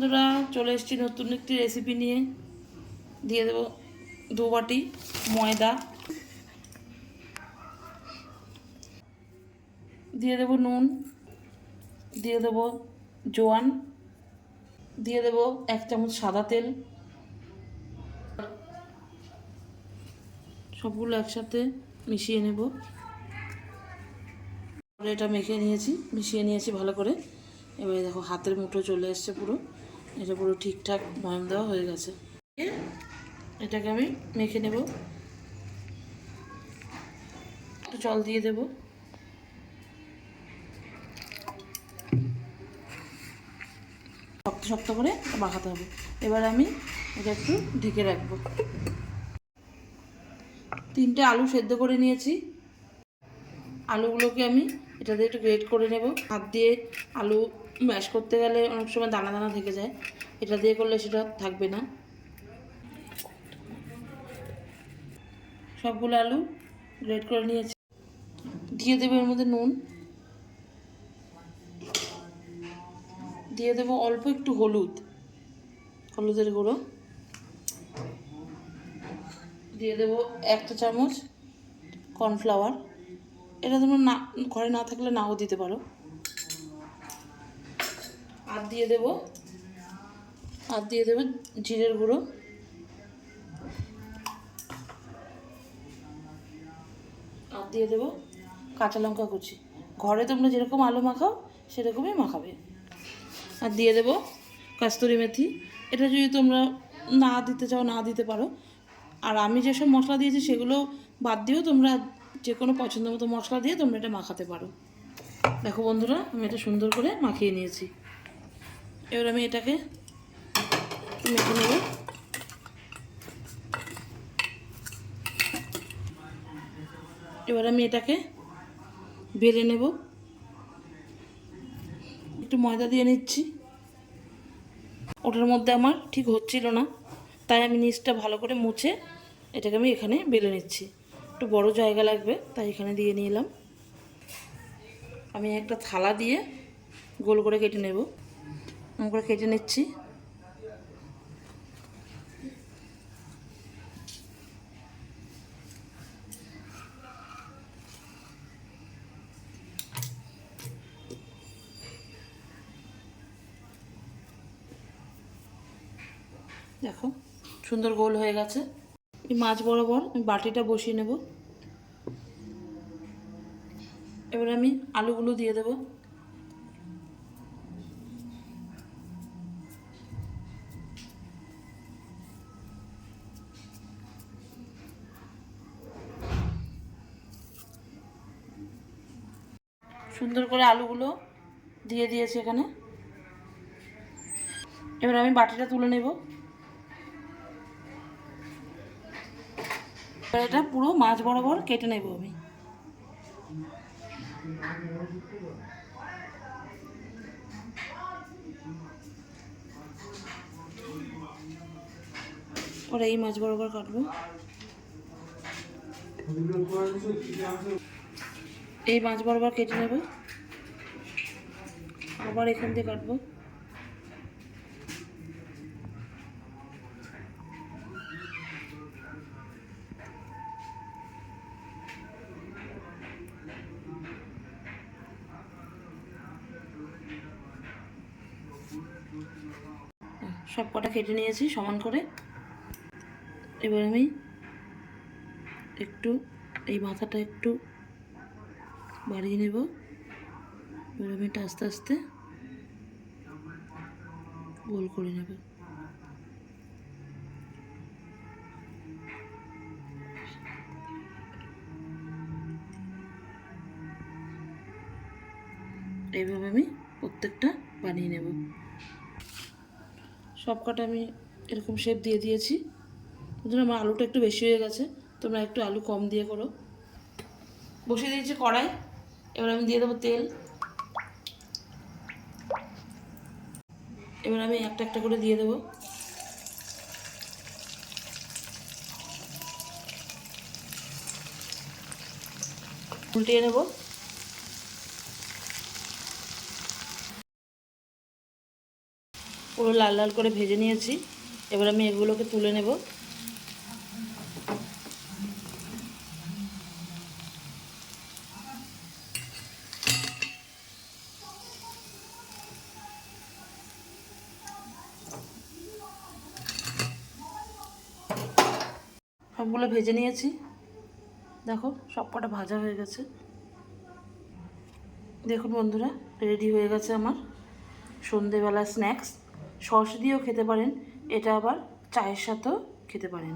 বন্ধুরা চলে এসেছি নতুন একটি রেসিপি নিয়ে। দিয়ে দেবো 2 বাটি ময়দা, দিয়ে দেবো নুন, দিয়ে দেবো জোয়ান, দিয়ে দেবো 1 চামচ সাদা তেল। সবগুলো একসাথে মিশিয়ে নেব। এটা মিশিয়ে নিয়েছি ভালো করে। এবারে দেখো হাতের মুঠো চলে এসছে পুরো, এটা পুরো ঠিকঠাক ময়াম দেওয়া হয়ে গেছে। এটাকে আমি মেখে নেব। একটু জল দিয়ে দেব। শক্ত শক্ত করে মাখাতে হবে। এবার আমি এটা একটু ঢেকে রাখবো। 3টে আলু সেদ্ধ করে নিয়েছি। আলুগুলোকে আমি এটা দিয়ে একটু গ্রেট করে নেব। হাত দিয়ে আলু ম্যাশ করতে গেলে অনেক সময় দানা দানা থেকে যায়, এটা দিয়ে করলে সেটা থাকবে না। সবগুলো আলু গ্রেট করে নিয়েছি। দিয়ে দেবো এর মধ্যে নুন, দিয়ে দেবো অল্প একটু হলুদের গুঁড়ো, দিয়ে দেবো 1 চা চামচ কর্নফ্লাওয়ার। এটা তোমরা না ঘরে না থাকলে নাও দিতে পারো। আর দিয়ে দেবো জিরের গুঁড়ো, আর দিয়ে দেবো কাঁচা লঙ্কা কুচি। ঘরে তোমরা যেরকম আলু মাখাও সেরকমই মাখাবে। আর দিয়ে দেবো কস্তুরি মেথি। এটা যদি তোমরা না দিতে চাও না দিতে পারো। আর আমি যেসব মশলা দিয়েছি সেগুলো বাদ দিয়েও তোমরা যে কোনো পছন্দ মতো মশলা দিয়ে তোমরা এটা মাখাতে পারো। দেখো বন্ধুরা, আমি এটা সুন্দর করে মাখিয়ে নিয়েছি। এবার আমি এটাকে মেখে নেব। এবার আমি এটাকে বেলে নেব। একটু ময়দা দিয়ে নিচ্ছি। ওটার মধ্যে আমার ঠিক হচ্ছিল না, তাই আমি নিচটা ভালো করে মুছে এটাকে আমি এখানে বেলে নিচ্ছি। একটু বড় জায়গা লাগবে তাই এখানে দিয়ে নিলাম। আমি একটা থালা দিয়ে গোল করে কেটে নেব। এরকম করে কেটে নিচ্ছি। দেখো সুন্দর গোল হয়ে গেছে। এই মাছ বরাবর আমি বাটিটা বসিয়ে নেব। এবার আমি আলুগুলো দিয়ে দেব। সুন্দর করে আলুগুলো দিয়ে দিয়েছি এখানে। এবার আমি বাটিটা তুলে নেব। এবার এটা পুরো মাছ বরাবর কেটে নেব আমি। ওরা এই মাছ বরাবর কাটবো। এই মাছ বরাবর কেটে নেব। আবার এখান দিয়ে কাটবো। সব কটা কেটে নিয়েছি সমান করে। এবার আমি একটু এই মাথাটা একটু বাড়িয়ে নেব। এবার আমি এটা আস্তে আস্তে গোল করে নেব। এইভাবে আমি প্রত্যেকটা বানিয়ে নেব। সব কটা আমি এরকম শেপ দিয়ে দিয়েছি। ওদের আমার আলুটা একটু বেশি হয়ে গেছে, তোমরা একটু আলু কম দিয়ে করো। বসিয়ে দিয়েছি কড়াই। এবার আমি দিয়ে দেবো তেল। এবার আমি একটা একটা করে দিয়ে দেবো। উল্টিয়ে নেব। পুরো লাল লাল করে ভেজে নিয়েছি। এবার আমি এগুলোকে তুলে নেব। সবগুলো ভেজে নিয়েছি, দেখো সব কটা ভাজা হয়ে গেছে। দেখুন বন্ধুরা, রেডি হয়ে গেছে আমার সন্ধেবেলা স্ন্যাক্স। সস দিয়েও খেতে পারেন, এটা আবার চায়ের সাথেও খেতে পারেন।